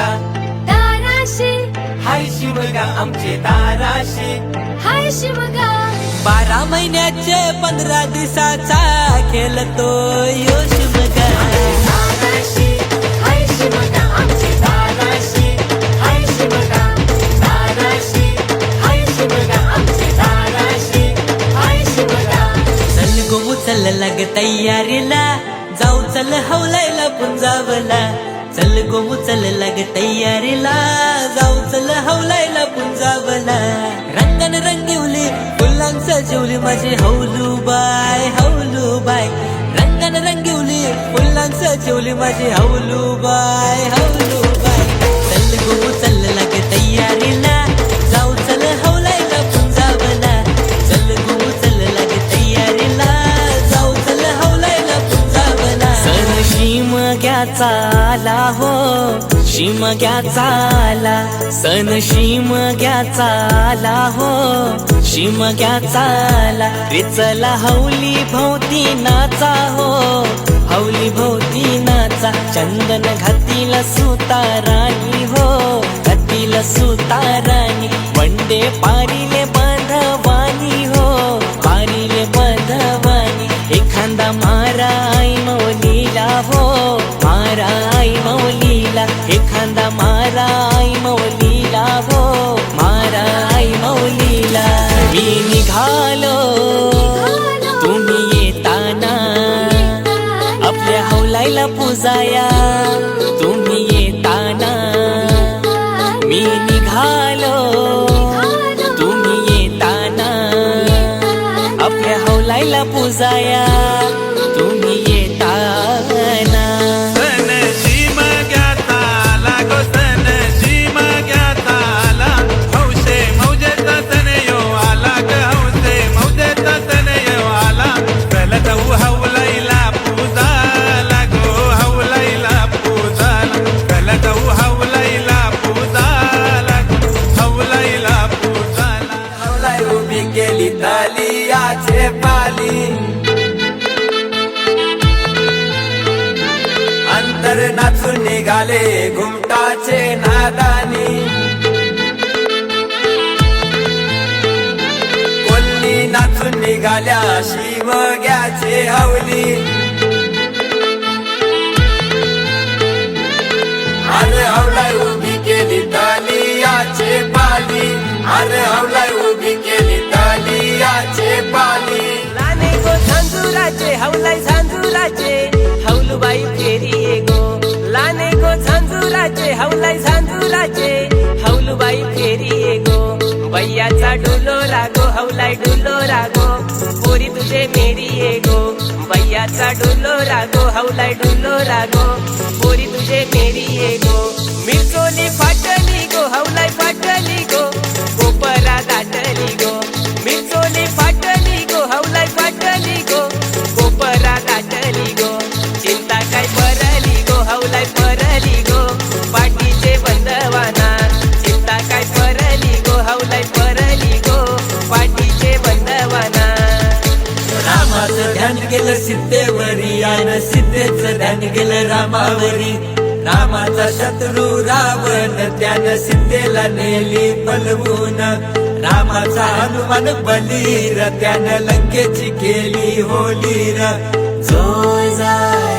शिमगा ताराशी हाय शिमगा आमचे ताराशी हाय शिमगा 12 महिन्याचे 15 दिवसाचा खेळतो यो शिमगा ताराशी हाय शिमगा आमचे ताराशी हाय शिमगा ताराशी हाय शिमगा आमचे ताराशी हाय शिमगा चल गो चल लाग तयारीला जाऊ चल हवलायला पुंजावला चल गो चल लाग तयारीला जाऊ चल हवलायला पुंजावला रंगन रंगिवली फुलांचं जेवली माझी हौलूबाई हौलूबाई रंगन रंगिवली फुलांचं जेवली माझी हौलूबाई हौलूबाई चल गो चल लाग तयारीला जाऊ चल हवलायला पुंजावला चल गो चल लाग तयारीला जाऊ चल हवलायला पुंजावला सण शिमग्याचा आला हो शिमग्याचा आला सण शिमग्याचा आला हो शिमग्याचा आला रे चला हौली भोवती नाचा हो हौली भोवती नाचा चंदन घातीला सुताराणी हो घातीला सुताराणी वंडे पारिले बांधवानी हो पारिले बांधवानी एखादा मारा आई मौलीला हो मारा आई मौलीला एखादा मारा आई मौलीला हो मारा आई मौलीला मी निघालो तुम्ही येताना आपल्या हौलायला पुजाया तुम्ही येताना मी निघालो तुम्ही येताना आपल्या हौलायला पुजाया तुम्ही येताना सन शिमग्याचा आला गो सन शिमग्याचा आला हौशे मौजेचा सण यो आला ग हौशे मौजेचा सण यो आला चल जाऊ हौलाईला पूजाला गो हौलाईला पूजाला चल जाऊ हौलाईला पूजाला हौलाईला पूजाला हौलाई उभी केली तालियाचे पाली अंतर नाचून निघाले घुमटाचे नादानी कोल्ली नाचून निघाल्या शिमग्याचे हवली अरे हवलाई उभी केली तालियाचे पाली अरे हवलाई उभी केली तालियाचे पाली लाने गो झांजुराचे हौलाई झांजुराचे हौलूबाई फेरी गो लाने गो झांजुराचे हौलाई झांजुराचे हौलूबाई फेरी गो बैयाचा डुलो रागो हौलाई डुलो रागो पोरी तुझे मेरी गो बैयाचा डुलो रागो हौलाई डुलो रागो पोरी तुझे मेरी गो मिरचोली फाटली गो हौलाई फाटली गो कोपरा दाटली गो मिरचोली फाटली गो हौलाई फाटली गो कोपरा दाटली गो चिंता काय परली गो हौलाई परली गो पाठीचे बंदवाना चिंता काय परली गो हौलाई परली गो पाठीचे बंदवाना रामाचं ध्यान गेलं सीतेवरी आणि सीतेचं ध्यान गेलं रामावरी रामाचा शत्रू रावण त्यानं सीतेला नेली पलवून रामाचा हनुमान बलीर त्यानं लंकेची केली होलीर जो जाय